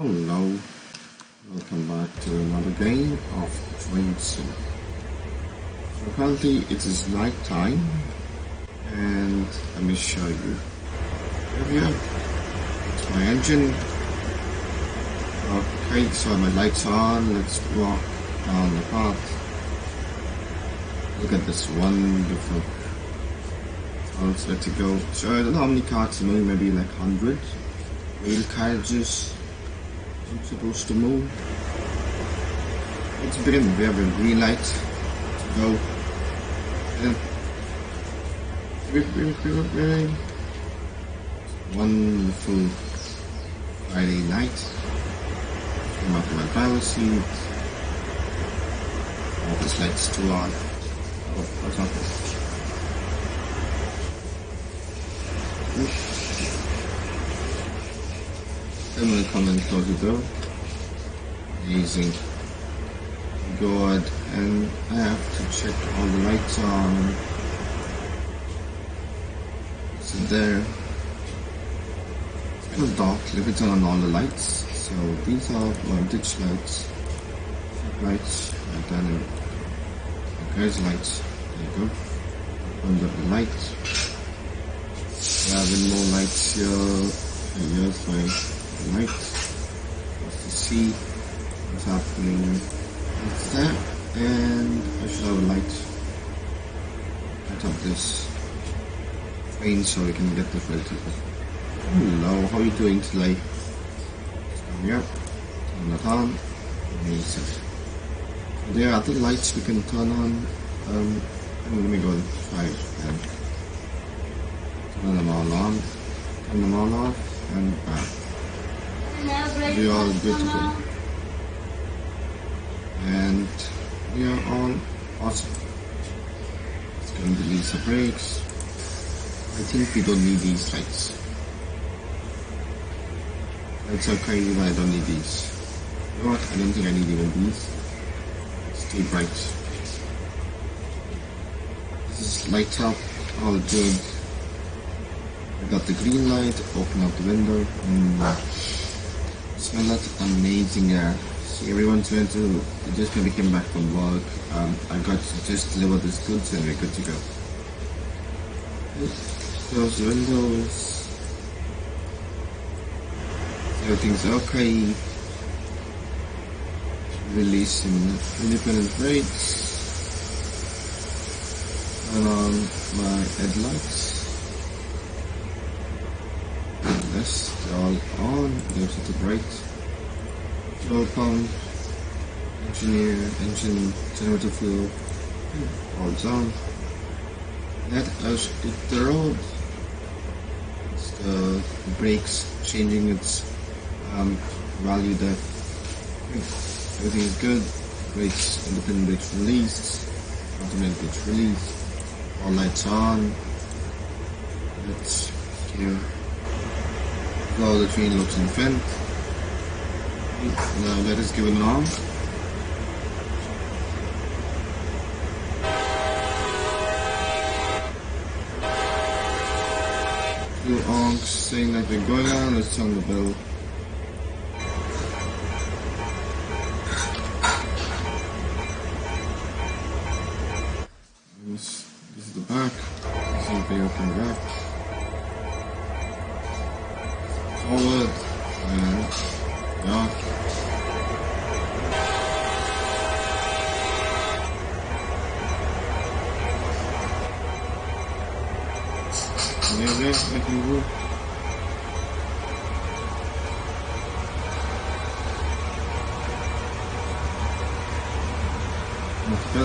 Hello, welcome back to another game of Train Sim. So currently it is night time, and let me show you. Here, it's my engine. Okay, so my lights on. Let's walk down the path. Look at this wonderful. So let's let it go. So I don't know how many carts are moving. Maybe like 100 rail carriages. I'm supposed to move. Let's begin. We have a green light to go. Wonderful Friday night. I'm up in my driver's seat. Oh, this light's too on. Oh, what's happening? I'm gonna come and close the door. Amazing. Good. And I have to check all the lights on. So there. It's kind of dark. Let me turn on all the lights. So these are ditch lights. Lights. Like that. And there's lights. There you go. Open up the lights. Having more lights here. And here's my lights. Just to see what's happening. It's that, and I should have a light right up this train so we can get the filter. Hello, how are you doing today? Yep, turn that on. Amazing. So there are other lights we can turn on. Let me go and try it again. Turn them all on, turn them all off, and back. We are all good to go. And we are all awesome. It's going to release the brakes. I think we don't need these lights. Lights are crazy, but I don't need these. You know what? I don't think I need even these. It's too bright. This is light up, all good. I got the green light, open up the window, and smell that amazing air. See, everyone's going to, just maybe came back from work. I got to just deliver this goods and we're good to go. Close the windows. Everything's okay. Releasing independent brakes. Turn on my headlights. Yes, they're all on. They're set to bright. Fuel pump, engine, generator fuel, all done. Let us hit the road. It's the brakes changing its value there. Everything is good. Brakes, independent brakes released, automatic brakes released, all lights on. Let's here. How the train looks in front. Now let us give it an arm. Two honks saying that we're going on. Let's turn the bell. This is the back. This is the open back. Forward and back. I can go. Let's go.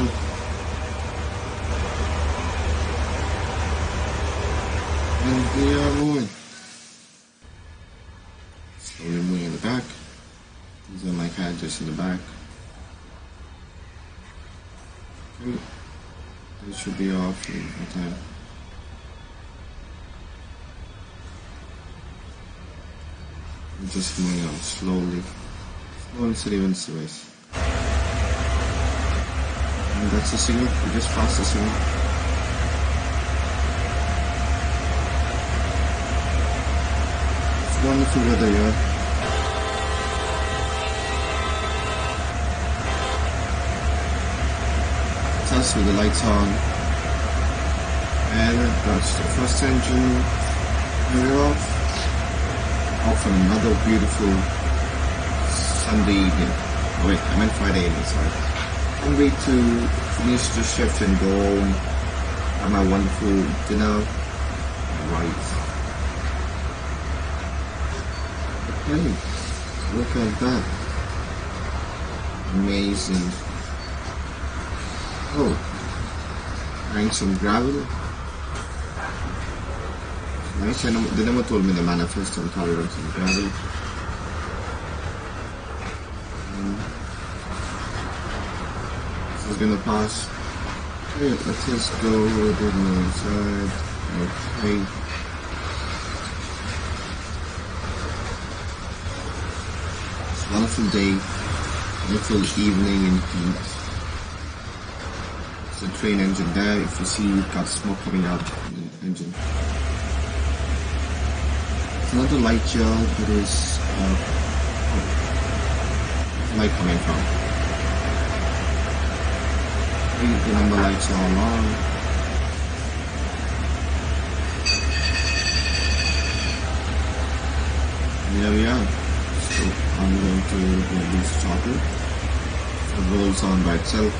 And we are moving. Slowly moving in the back. These are my characters in the back. Okay. This should be off in no time. I'm just moving on slowly. Slowly city wins the race. And that's the signal. We just passed the signal. It's wonderful weather here. reverse with the lights on. And that's the first engine. We're off on another beautiful Sunday evening. Oh wait, I meant Friday evening, sorry. I'm ready to finish the shift and go home, have my wonderful dinner. Right. Okay, look at that. Amazing. Oh, buying some gravel. Nice. They never told me the manifest on carried on some gravel. This is gonna pass. Okay, let's just go with it inside. Okay. It's a wonderful day. Wonderful evening in heat. It's a train engine there. If you see, you've got smoke coming out from the engine. Another light here that is light coming from. The number lights are on. And there we are. So I'm going to release chocolate. It rolls on by itself.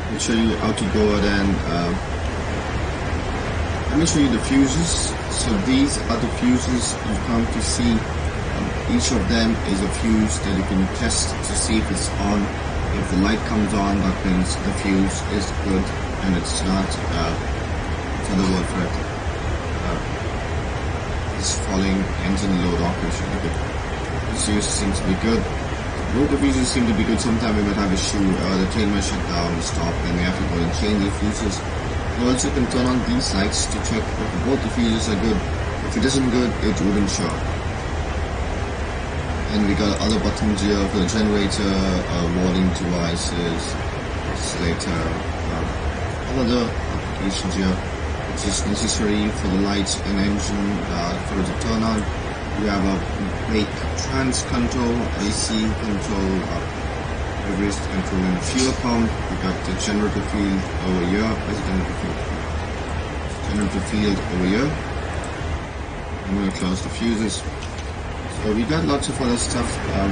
I'll show you how to go ahead and let me show you the fuses. So these are the fuses you come to see. Each of them is a fuse that you can test to see if it's on. If the light comes on, that means the fuse is good, and it's not, what's another word for it? It's falling engine load operation. The fuse seems to be good. Both the fuses seem to be good. Sometimes we might have issue, the train might shut down, stop, then we have to go and change the fuses. You also can turn on these lights to check if both the fuses are good. If it isn't good, it wouldn't show. And we got other buttons here for the generator, warning devices, oscillator, other applications here, which is necessary for the lights and engine for it to turn on. We have a brake trans control, AC control, reverse control and fuel pump. We got the generator field over here. Where's the generator field? Generator field over here. I'm going to close the fuses. So we got lots of other stuff that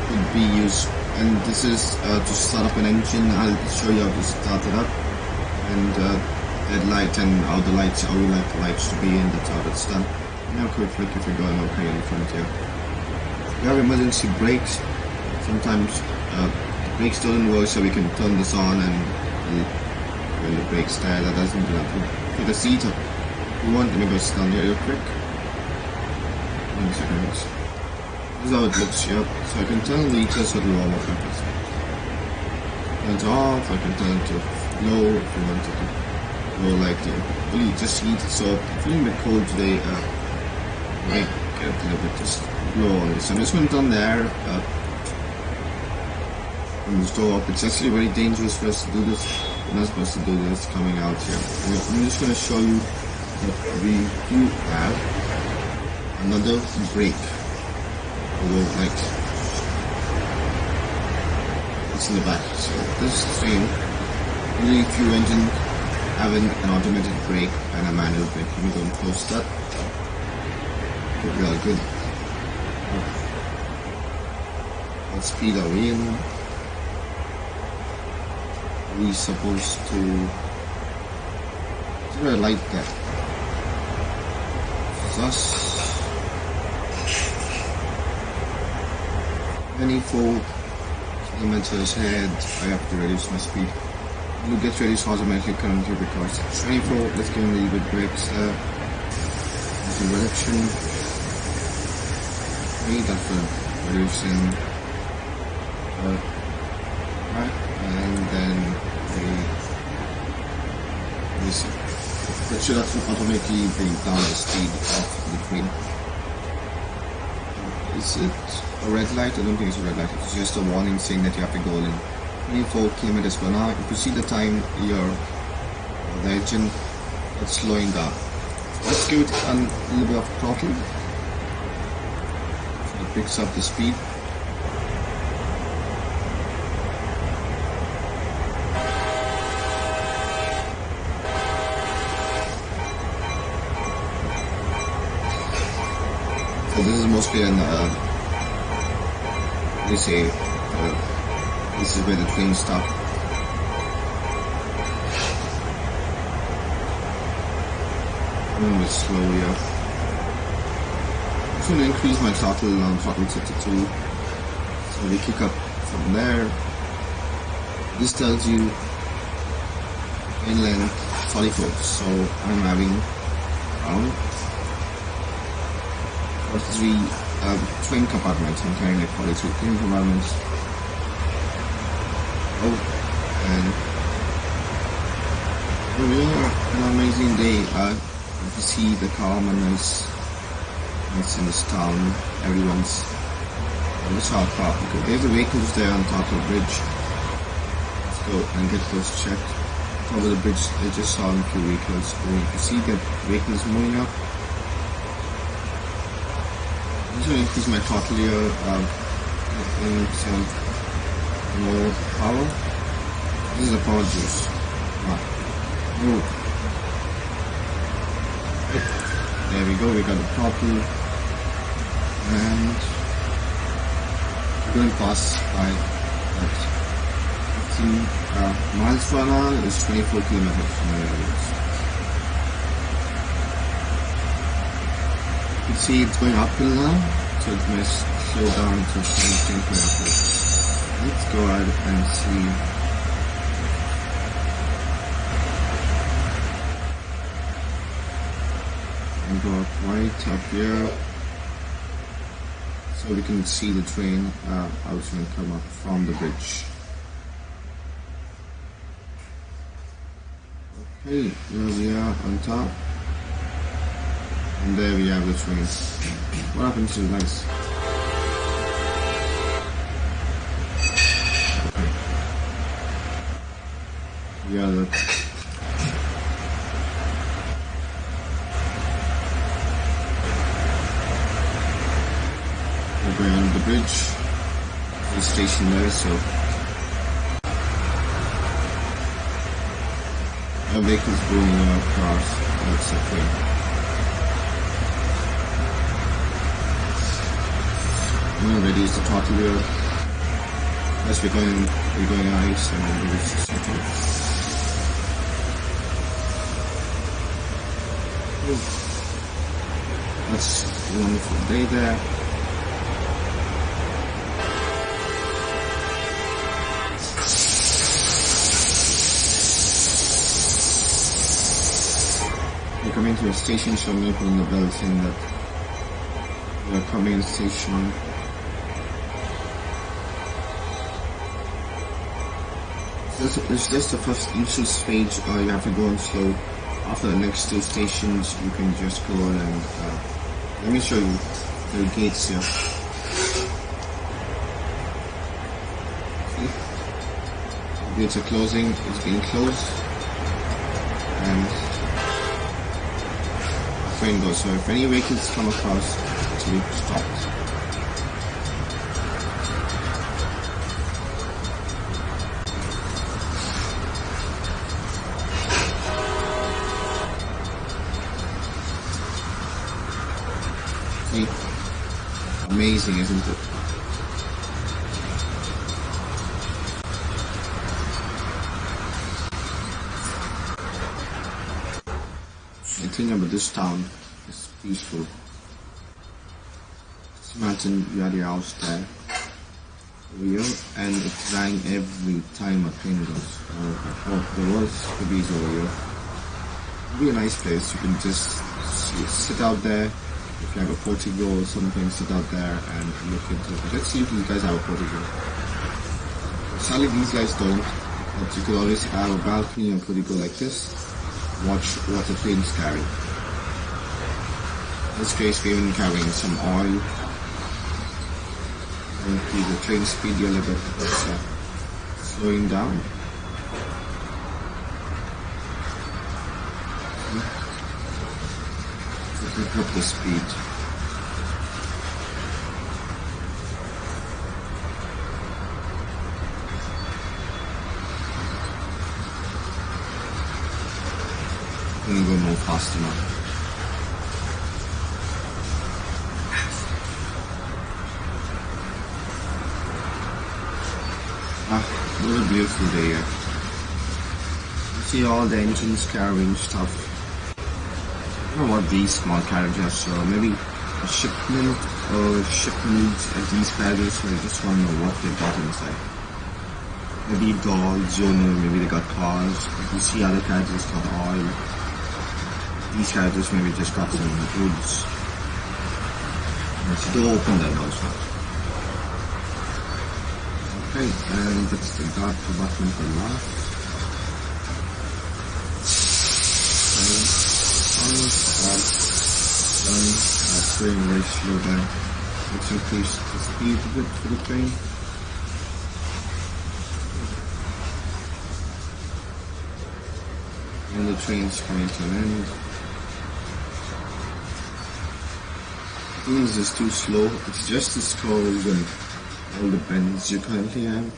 could be used, and this is to start up an engine. I'll show you how to start it up, and headlight and how the lights, how you like the lights to be, and that's how it's done. Now quick look if you're going okay in front here. We have emergency brakes. Sometimes the brakes don't work, so we can turn this on, and when the brakes there, that doesn't put the seat up. You want, let me go stand here real quick. 1 second. This is how it looks here. So I can turn the heaters so it will warm up. Turn it off. I can turn it to low if you want it to low, like the really just heat. So I'm feeling a bit cold today. I might get a little bit just low on this. I'm just going to turn the air from the door up. It's actually very dangerous for us to do this. We're not supposed to do this coming out here. I'm just going to show you that we do have another brake over like it's in the back. So this thing, really few engines having an automated brake and a manual brake. Let me go and close that. Really good. Let's speed our way in. We're supposed to. Is there a light there? Thus. 24 kilometers ahead. I have to reduce my speed. It will get reduced automatically currently because it's 24. Let's give a little bit brakes there. That's the reduction. That's the reducing. Right, and then this. That should automatically bring down the speed of the train. Is it a red light? I don't think it's a red light. It's just a warning saying that you have to go in 24 kilometers per hour. If you see the time here, the engine is slowing down. Let's give it a little bit of throttle. So it picks up the speed. So this is mostly an, this is where the train stops. A little bit slow here. I'm going to increase my throttle on throttle set to 2. So we kick up from there. This tells you in length 44. So I'm having around 43 train compartments. I'm carrying like 43 train compartments. Oh, and we are an amazing day. You see the calmness in this town. Everyone's on the south part. Okay, there's the vehicles there on top of the bridge. Let's go and get those checked. Top of the bridge, I just saw a few vehicles going. You see the vehicles moving up. I'm just going to increase my throttle here. Getting some more power. This is a power juice. Move. There we go, we got the throttle. And we're going past by 15 miles per hour. It's 24 kilometers from where it is. You can see it's going uphill now, so it may slow down to 17 kilometers. Let's go ahead and see. And go up right up here, so we can see the train how it's going to come up from the bridge. Okay, here we are on top, and there we have the train. What happened to the lights? Okay. Yeah, the going on the bridge, the station there, so our vehicles going across, that's okay. I'm going to reduce the throttle here. Yes, we're going ice and then reduce the throttle. That's a wonderful day there. We're coming to a station, so I'm opening the bell saying that we are coming to the station. It's just the first initial stage, you have to go on slow. After the next 2 stations, you can just go on and let me show you the gates here. See? The gates are closing, it's being closed, and train goes. So if any vehicles come across, it's to be stopped. See? Amazing, isn't it? The thing about this town is peaceful. Just imagine you had your house there, over here, and it rang every time a train goes. There was Cubbies over here. It'd be a nice place. You can just sit out there. If you have a portico or something, sit out there and look into it. Let's see if you guys have a portico. Sadly, these guys don't, but you could always have a balcony or portico like this. watch what the train's carrying. In this case, we're even carrying some oil. And the train speed a little bit, slowing down. Pick up the speed. I'm gonna go more faster now. What a beautiful day here. You see all the engines carrying stuff. I don't know what these small carriages are. Maybe a shipment or shipment at these carriages. So I just want to know what they got inside. Maybe dolls, you know, maybe they got cars. You see other carriages got oil. These carriages maybe just got some goods. So don't open them also. Okay, and that's the dark compartment for last. Almost done. Going very slow down. Let's increase the speed a bit for the train. And the train's coming to an end. I think this is too slow. It's just as cold and all the bends you currently have.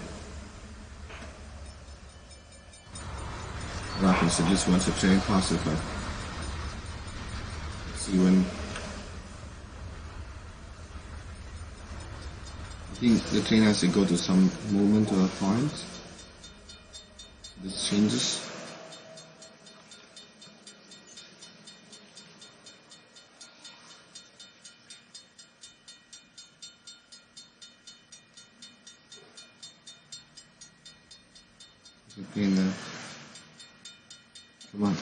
What happens? It just once the train passes by. See when I think the train has to go to some movement or a point. This changes. In there. Come on.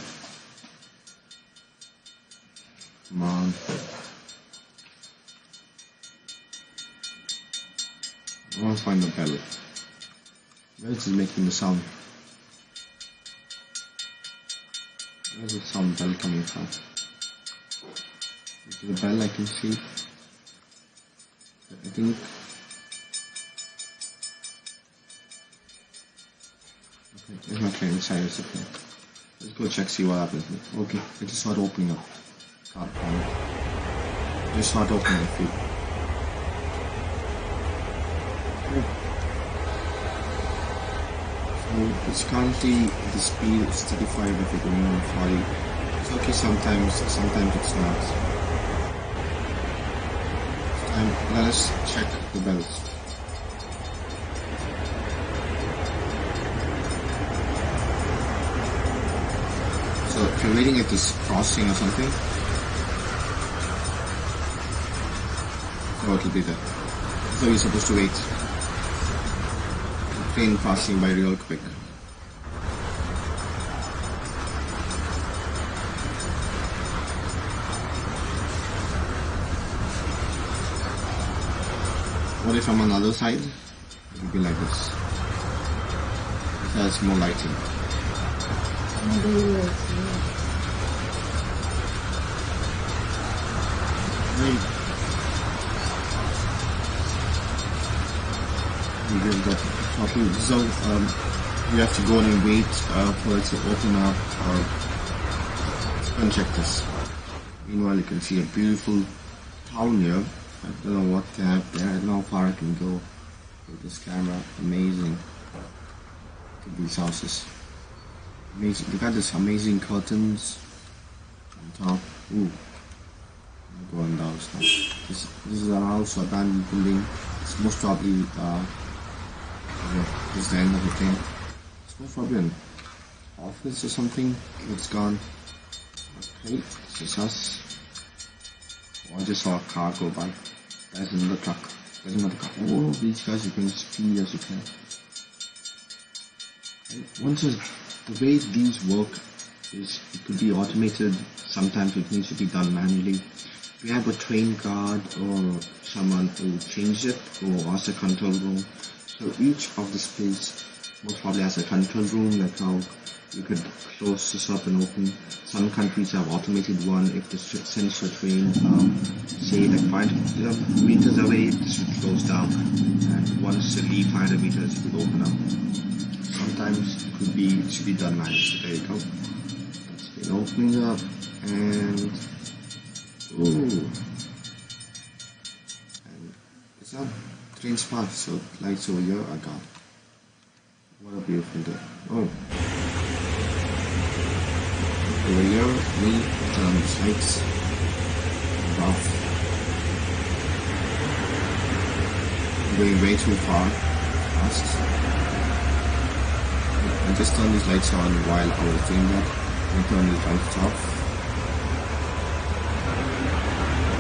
Come on. I want to find the bell. Where is it making the sound? Where's the sound bell coming from? Is it the bell I can see? I think. There's my train inside the plane. Let's go check, see what happens. Okay, it just started opening up. Can't find it. Just start opening the feet. So it's currently the speed is 35 if you're going on 40. It's okay sometimes it's not. Let us check the bells. So if you're waiting at this crossing or something, so it'll be there. So you're supposed to wait. The train passing by real quick. What if I'm on the other side? It will be like this. It has more lighting. So you have to go and wait for it to open up. Let's go and check this. Meanwhile, you can see a beautiful town here. I don't know what they have there. I don't know how far I can go with this camera. Amazing. Look at these houses. Amazing. They got this amazing curtains on top. Ooh. I'm going down now. This is a house or abandoned building. It's most probably this is the end of the thing. It's most probably an office or something. It's gone. Okay, this is us. Oh, I just saw a car go by. There's another truck. There's another car. Oh, these guys are going speed as you can. Once the way these work is it could be automated. Sometimes it needs to be done manually. If you have a train guard or someone who changes it or has a control room. So each of the space most probably has a control room, like how you could close this up and open. Some countries have automated one. If the sensor train, say like 500 meters away, this will close down. And once it leaves 500 meters, it will open up. Sometimes it should be done manually. So there you go. It's been opening up, and ooh, and it's up. Train's fast, so lights over here are gone. What a beautiful day. Oh. Over here, we turn the lights off. Going way too fast. I just turned these lights on while I was doing that. I turned these lights off.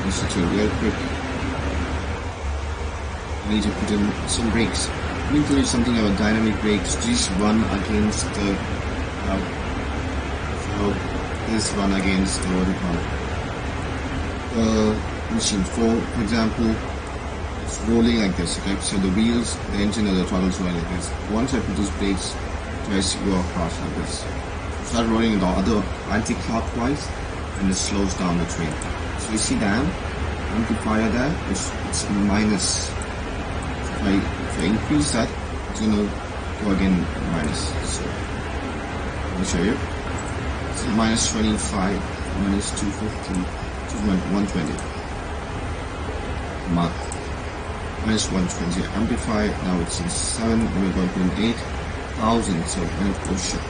Just to change real quick. I need to put in some brakes. Let me tell you something about dynamic brakes. These run against the this run against the what do you call it? Machine 4, for example, it's rolling like this, okay? So the wheels, the engine, and the throttle's rolling like this. Once I put those brakes, it tries to go across like this. Start rolling the other anti-clockwise, and it slows down the train. So you see that amplifier there, it's minus. If I increase that, it's gonna go again minus. So let me show you. It's minus 25, minus 250, 120. Mark. Minus 120. Amplify, now it's in 7, and we're going to put in 8,000. So when it goes shut.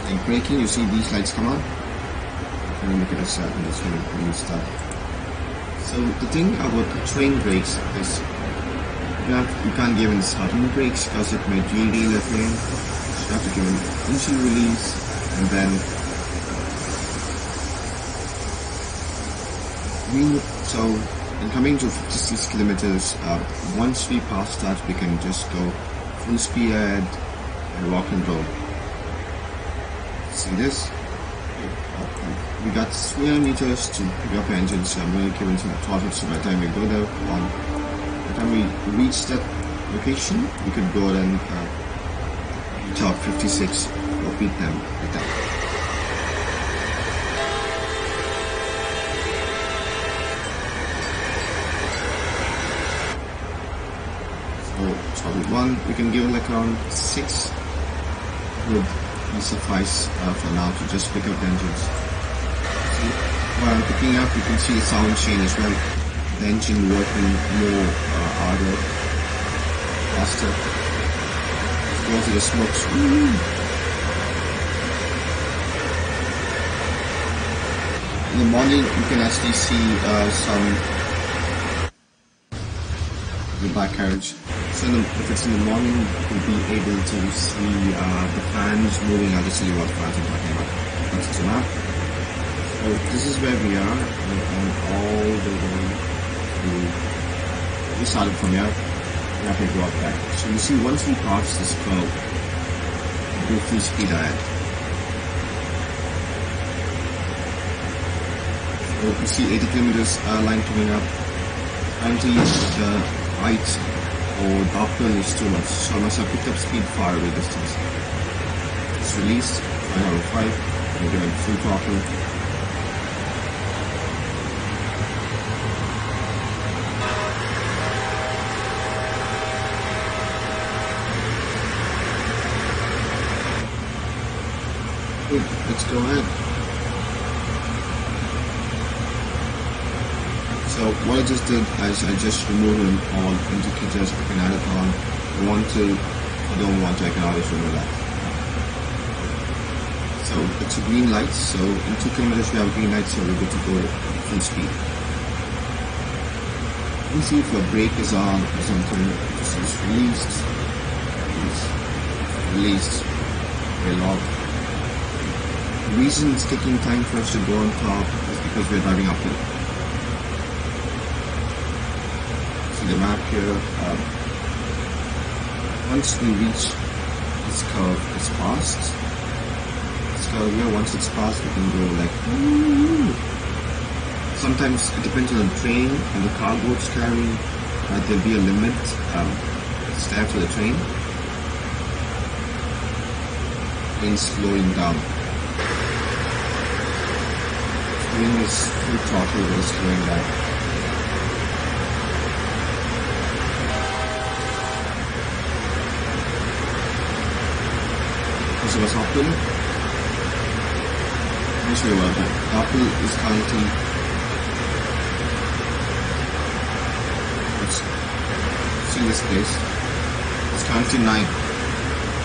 Like braking, you see these lights come on. And then look at a start, and it's when you start. So the thing about the train brakes is you can't give in sudden brakes because it may derail the train. So you have to give an initial release, and then so in coming to 56 kilometers, once we pass that, we can just go full speed ahead and rock and roll. See this? We got 300 meters to pick up engine, so I'm going to give it some throttle, so by the time we go there, by the time we reach that location, we could go and top 56 or beat them like that. So throttle 1, we can give it like around 6 would suffice for now to just pick up engines. See, while I'm picking up, you can see the sound change as well. The engine working more harder, faster. Go to the smokes. In the morning, you can actually see the back carriage. So if it's in the morning, you'll be able to see the fans moving. I'll just tell you what fans I'm talking about. That's the map. So this is where we are, and all the way to, we started from here, we have to go up back. So you see, once we pass this curve, we go full speed ahead. So you see 80 kilometers line coming up. Currently the height or the uphill is too much, so I must have picked up speed far away distance. It's released, 9 out of 5, we're going full throttle. Good, let's go ahead. So what I just did is I just removed them all indicators. I can add it on. I don't want to, I can always remove that. So it's a green light, so in 2 kilometers we have green light, so we're good to go full speed. You can see if a brake is on or something, this is released, very long. The reason it's taking time for us to go on top is because we're driving uphill. See the map here. Once we reach this curve, it's passed. This curve here, once it's passed, we can go like. Sometimes it depends on the train and the cargo it's carrying. There'll be a limit. It's there for the train. train slowing down. Train is full throttle, but it's slowing down. This was happening. Let me show you about that. Apple is currently, let's see this place. It's currently 9.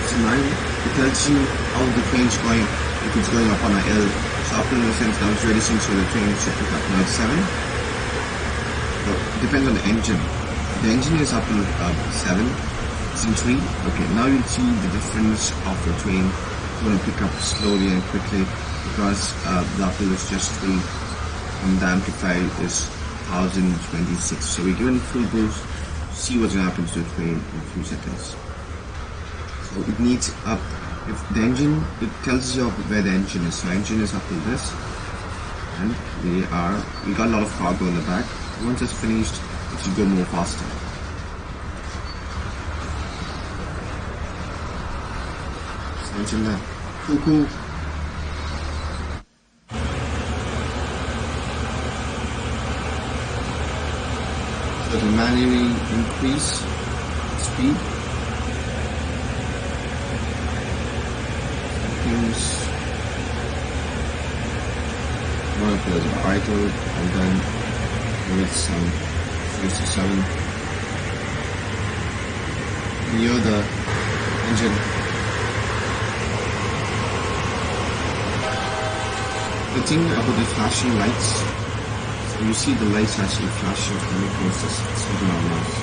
So 9, it tells you how the train's going, if it's going up on a L. So Apple in the sense that it's reducing, so the train should pick up. Now it's 7. But it depends on the engine. The engine is up in 7. It's in 3. Okay, now you'll see the difference of the train. It's going to pick up slowly and quickly because the Apple is just full and the amplifier is 1026. So we're given full boost. See what's going to happen to the train in a few seconds. So it needs up. If the engine, it tells you where the engine is. So engine is up to this, and we got a lot of cargo in the back. Once it's finished, it should go more faster. Engine there. Cool. So to manually increase speed. Settings. One of those are idle, and then with some 67. Near the engine. The thing about the flashing lights, so you see the lights actually flashing from the process. It's not nice.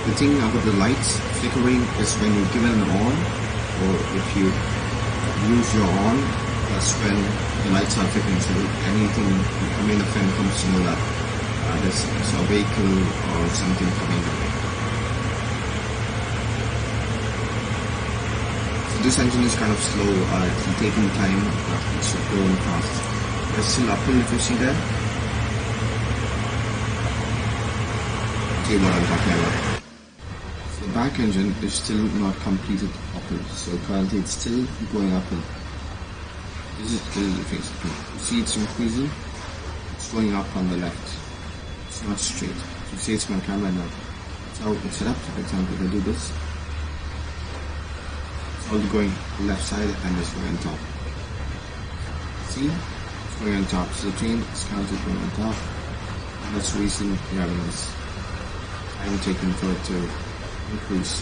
The thing about the lights flickering is when you give it an on, or if you use your on, that's when the lights are flickering. So anything, the friend comes to know that there's a vehicle or something coming up. This engine is kind of slow, it's taking time, it should go on fast. There's still uphill if you see there. See what I'm talking about. So the back engine is still not completed uphill, so currently it's still going uphill. This is the face. You see it's increasing, it's going up on the left. It's not straight. So you see it's my camera now. That's how it's set up. For example, if I do this. All going left side and it's going on top. See? It's going on top. So the train is currently going on top. And that's the reason we have this time taken for it to increase.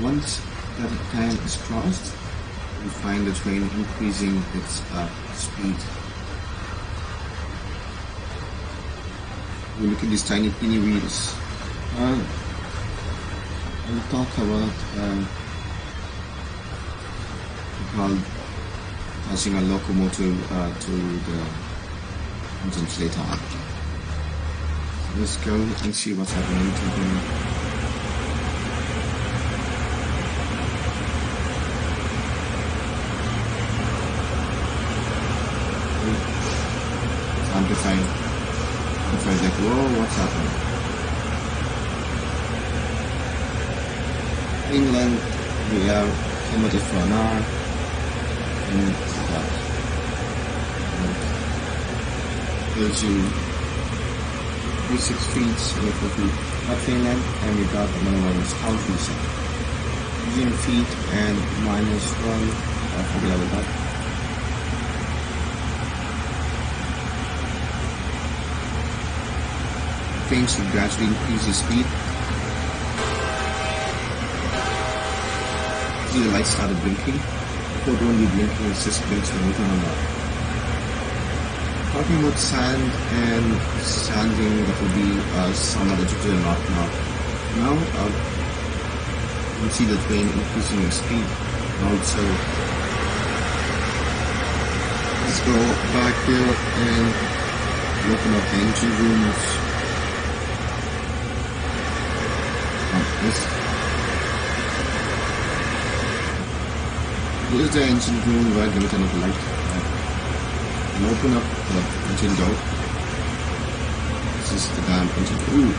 Once that time is crossed, you find the train increasing its speed. You look at these tiny teeny wheels. I'll talk about passing a locomotive to the engines later on. So let's go and see what's happening to them. It's amplifying. Amplifying like, whoa, what's happening? England, we have kilometers per hour. Gives you 36 feet, 24 feet at Finland, and we got another one is country side. Using feet and -1, I forget about that. Train should gradually increase the speed. See the lights started blinking. Before it won't be blinking, it's just blinking when we turn on that. Talking about sand and sanding, that will be some other tutorial, not now. Now, you can see the train increasing in speed. Also, let's go back here and open up the engine rooms. This is the engine room where I'm going to turn off the light. And open up the engine door. This is the damn engine. Ooh.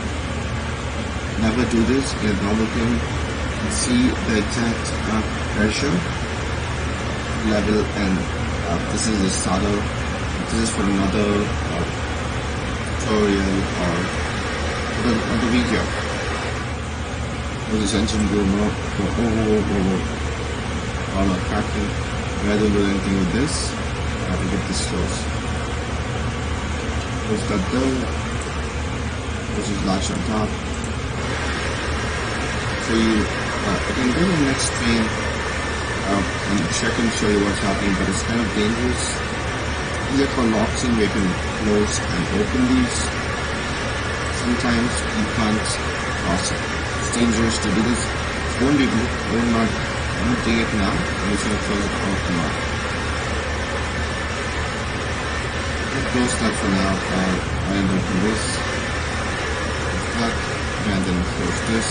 never do this in a normal plane. You can see the exact pressure level, and this is the starter. This is for another tutorial or another video. This engine will not go all are cracking. When I don't do anything with this, I have to get this close. Close that door. This is latch on top. So you can go to the next train and check and show you what's happening, but it's kind of dangerous. These are called locks in where you can close and open these. Sometimes you can't cross it. It's dangerous to do this. Don't do it. I'm not doing it now. I'm just going to close it off now. I'll close that for now. I'll open this. That, and then close this.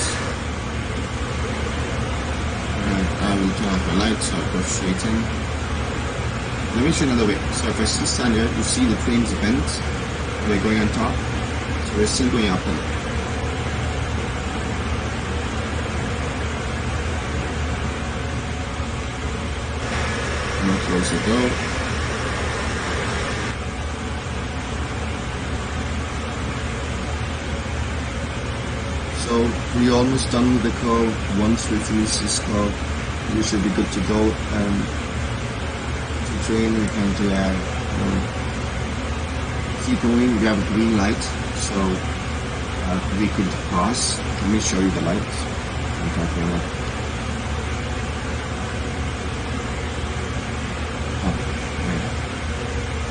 And I will turn off my lights so I'll go straight in. Let me show you another way. So if I stand here, you see the train's bent. We're going on top. So we're still going uphill. I'm going to close the door. So we're almost done with the curve. Once we finish this curve, we should be good to go. To train, we can do keep going. We have a green light, so we could cross. Let me show you the light I'm talking about.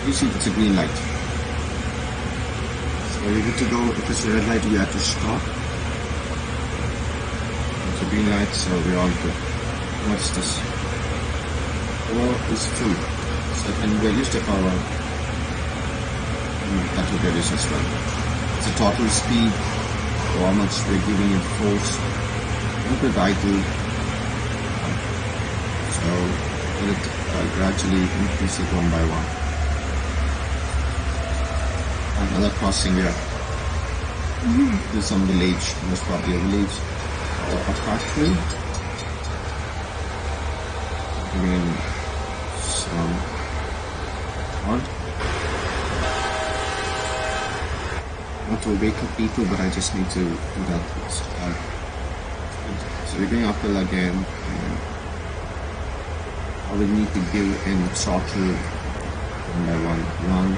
You see it's a green light. So you're good to go. If it's a red light, we have to stop. It's a green light, so we're all good. What's this? Power is full. So I can reduce the power. That will reduce as well. It's a total speed, or how much we're giving it force. Look at idle. So let it gradually increase it one by one. Another crossing here. There's some village, most probably a village. A factory. Giving some odd. Not to wake up people, but I just need to do that. So we're going uphill again. And I will need to give in throttle one by one.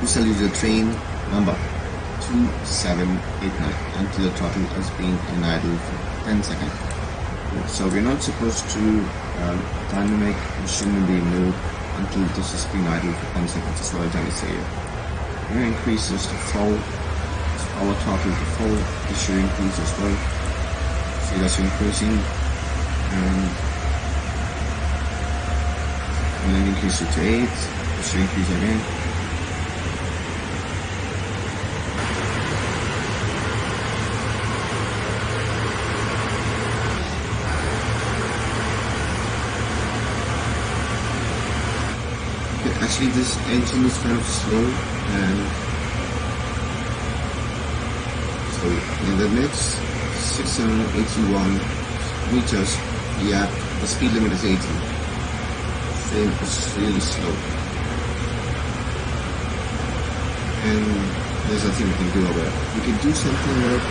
This will use the train number 2789 until the throttle has been in idle for 10 seconds. So we're not supposed to dynamic machinery mode until this has been idle for 10 seconds. That's what I'm trying to say here. We're going to increase this to full. Our throttle to full. This should increase as well. See, that's increasing. And then increase it to 8. This should increase again. Actually, this engine is kind of slow, and so in the next 681 meters, yeah, the speed limit is 80. So it's really slow, and there's nothing we can do about it. We can do something about it.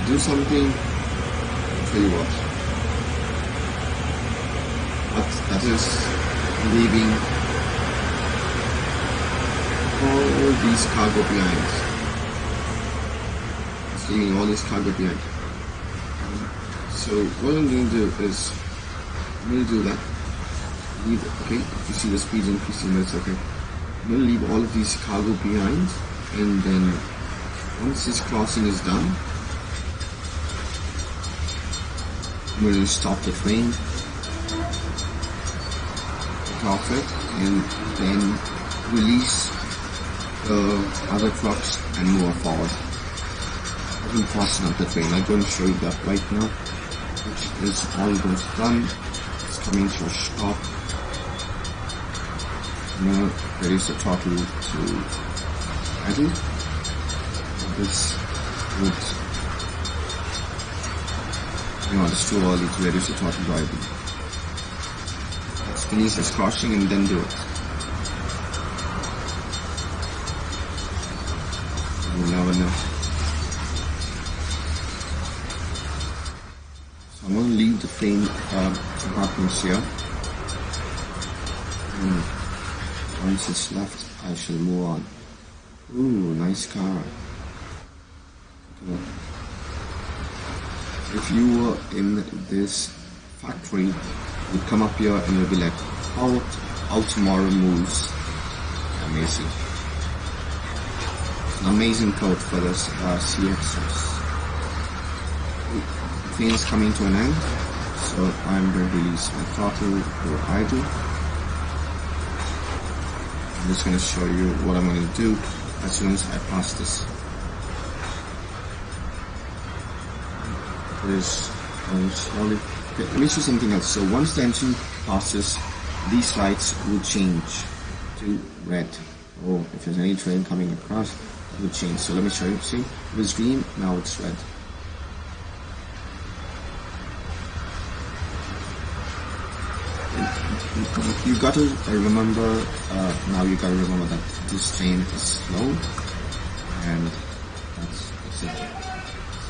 Do something. I'll tell you what. But that is leaving all these cargo behind. It's leaving all this cargo behind. So what I'm going to do is I'm going to do that. Leave it, okay? If you see the speed increasing, that's okay. I'm going to leave all of these cargo behind, and then once this crossing is done, I'm going to stop the train. Off it, and then release the other trucks and move forward. I can fasten up the train. I'm going to show you that right now, which is almost done. It's coming to a stop. Now reduce the throttle to idle. This Oops. No, it's too early to reduce the throttle driving. Let's finish this crossing and then do it. You never know. So I'm going to leave the frame compartments here. And once it's left, I shall move on. Ooh, nice car. If you were in this factory, you'd come up here and you'd be like, how tomorrow moves. Amazing. An amazing code for this CXS. The thing is coming to an end, so I'm going to release my throttle or idle. I'm just going to show you what I'm going to do as soon as I pass this. Slowly. Okay, let me show something else. So once the engine passes, these lights will change to red. Or if there's any train coming across, it will change. So let me show you. See, it was green, now it's red. You got to remember, now you got to remember that this train is slow, and that's it.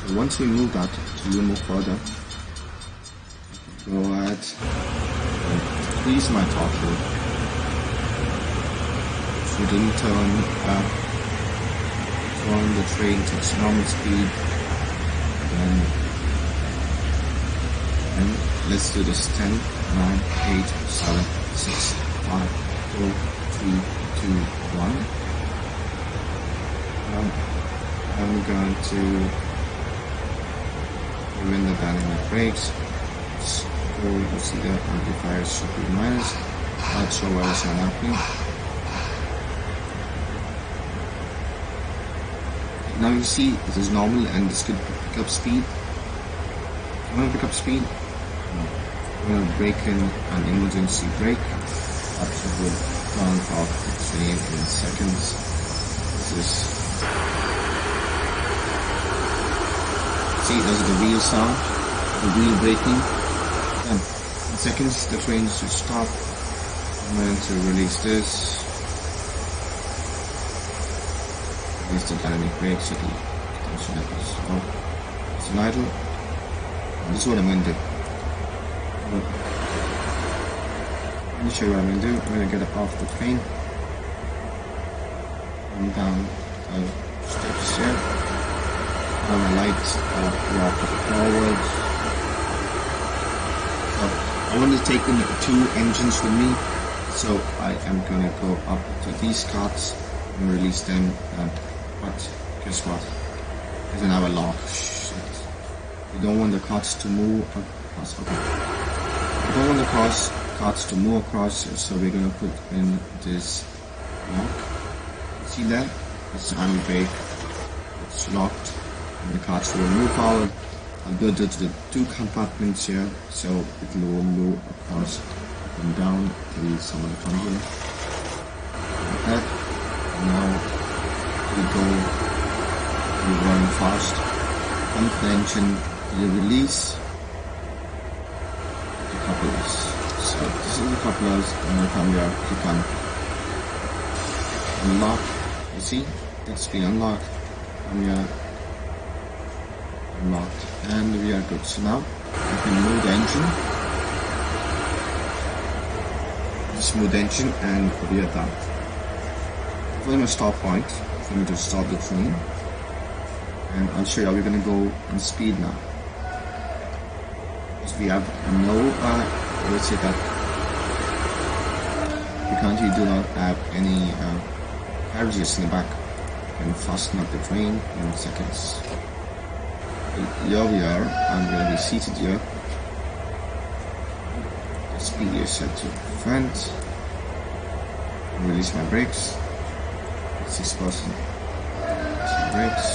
So once we move that, to move further, go ahead, increase my throttle. So didn't turn the train to its normal speed, and let's do this. 10, 9, 8, 7, 6, 5, 4, 3, 2, 1. I'm going to when the dynamic brakes. So you see the amplifier should be minus. Not sure why it's not happening. Now you see this is normal and this could pick up speed. I'm going to pick up speed. I'm going to break in an emergency brake. That will turn off the train in seconds. This is see, those are the wheel sound, the wheel braking. Then, in seconds, the train should stop. I'm going to release this. Release the dynamic brakes. It'll stop. It's an idle. And this is what I'm going to do. Let me show you what I'm going to do. I'm going to get off the train. Come down the steps here. My lights walk forward. I want to take in 2 engines with me, so I am going to go up to these carts and release them. But guess what? There's another lock. Shit. You don't want the carts to move across. Okay. You don't want the carts to move across, so we're going to put in this lock. See that? It's on brake. It's locked. And the carts will move forward. I'll build it to the 2 compartments here, so it will move across up and down till someone comes in. Like that. And now we run fast. Come to the engine, you release the couplers. So this is the couplers, and I come here, click on unlock. You see, it's been unlocked. Come here. Unlocked, and we are good. So now we can move the engine. Just move the engine and we are done. Find a stop point for me to stop the train, and I'll show you how we're going to go in speed now. Because we have no, let's say that we currently do not have any carriages in the back. We can fasten up the train in seconds. Here we are. I'm going to be seated here. The speed is set to front. Release my brakes. 6%. Brakes.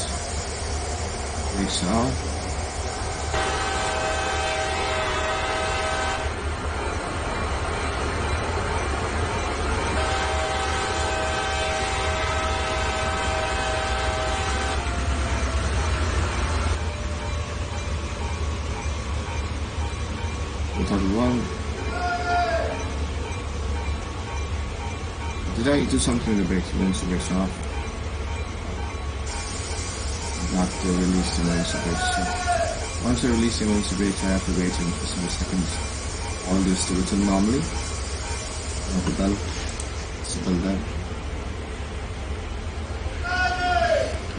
Brakes are off. 4,001. Did I do something with the brakes? Emergency brakes off. Not to release the emergency brakes. So once I release the emergency brakes, I have to wait for some seconds. All this to return normally. The bell. Simple there.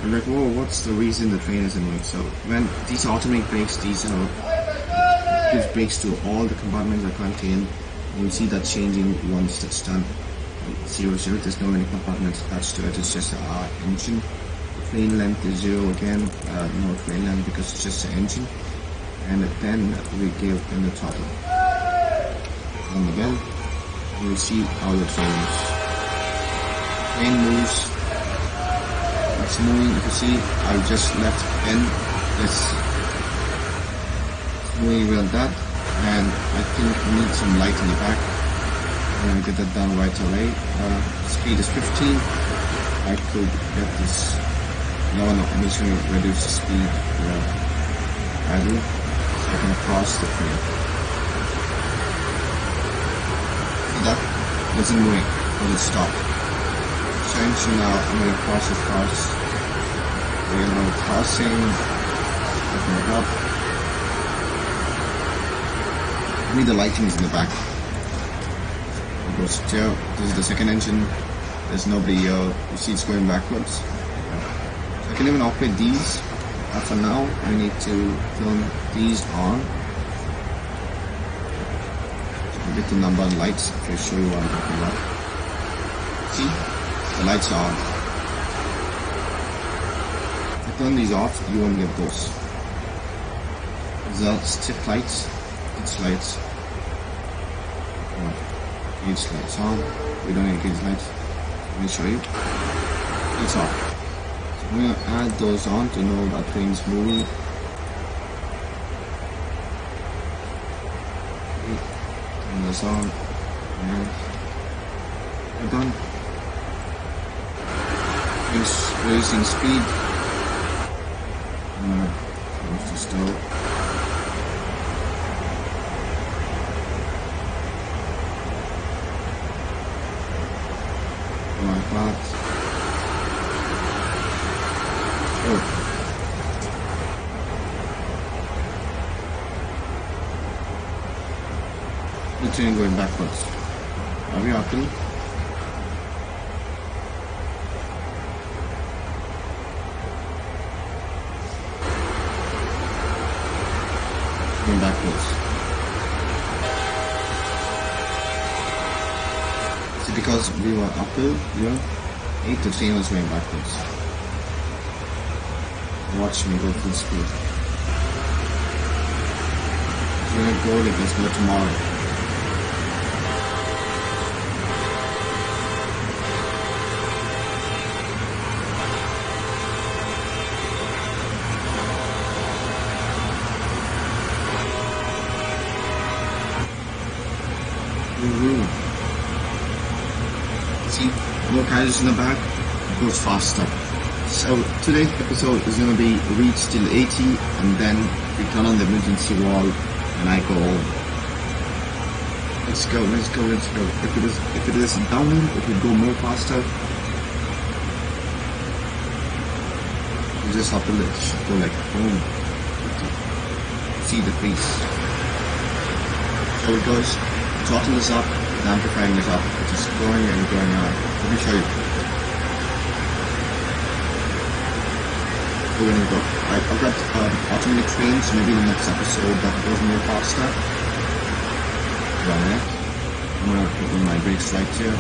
I'm like, whoa, what's the reason the train isn't moving? So when these automatic brakes, these give brakes to all the compartments that contain. You see that changing once that's done. 0, 0, there's no any compartments attached to it, it's just our engine. Train length is 0 again, no train length because it's just the engine. And then we give in the throttle. And again, you will see how the train moves. Train moves. It's moving, if you see, I just left N, this. It's moving like that, and I think we need some light in the back. I'm going to get that done right away. Speed is 15. I could get this. No, I'm just going to reduce the speed gradually so I can cross the train. See that? It's moving. It will stop. So now I'm going to cross the cars. We're going to crossing. Open it up. I need the lighting is in the back. Goes there. This is the second engine. There's nobody here. You see it's going backwards. So I can even operate these. For now, we need to turn these on. So I'll get the number and lights to show you what I'm talking about. See? The lights are on. If I turn these off, you won't get those. These are stick lights. It's lights. Gauge lights on. We don't need gauge lights. Let me show you. It's on. So I'm going to add those on to know that train's moving. Turn this on. And we're done. It's raising speed. I'm going to close the stove. Like that. Oh. The train going backwards. Are we happy? Going backwards. Because we were uphill here, 8 the train was going backwards. Watch me go full speed. We're gonna go like let's go tomorrow. See, more carriages in the back, it goes faster. So today's episode is going to be reach till 80 and then we turn on the emergency wall and I go home. Let's go, let's go, let's go. If it is downhill, it will go more faster. You just have to go like boom. See the face. So it goes, throttle is up. The amplifying is up, it's just going and going on. Let me show you. We're gonna go. I've got automatic trains, maybe in the next episode that goes more faster. Run it. I'm gonna put in my brakes right here.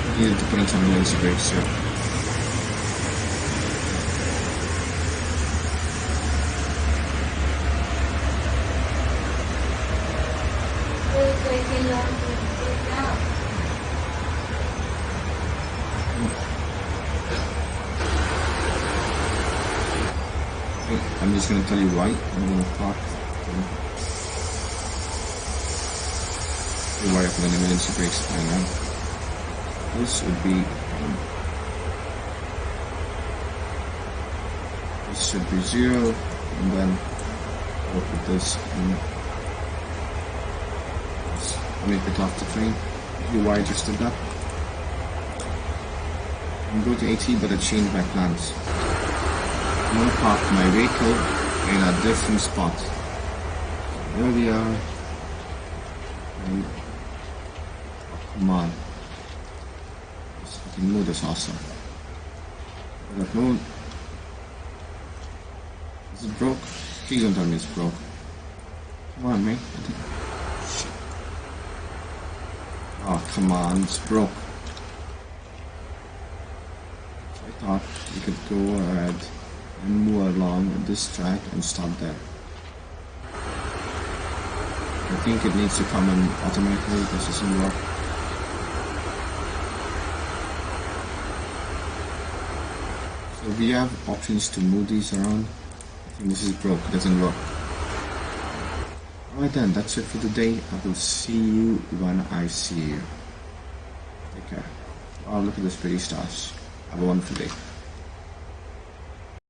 I needed to put in some emergency brakes here. I'm just going to tell you why. I'm going to park. Why I put an emergency brakes right now. This would be this should be 0, and then I'll put this in Let me get off the train. Why I just did that. I'm going to AT, but I changed my plans. I'm going to park my vehicle in a different spot. There we are. And, oh, come on. This fucking mood is awesome. I don't know. Is it broke? Please don't tell me it's broke. Come on, mate. Shit. Oh, come on. It's broke. So I thought we could go ahead and move along this track and stop there. I think it needs to come in automatically. This doesn't work. So we have options to move these around. I think this is broke. It doesn't work. Alright then, that's it for the day. I will see you when I see you. Take care. Oh, look at these pretty stars. Have a wonderful day.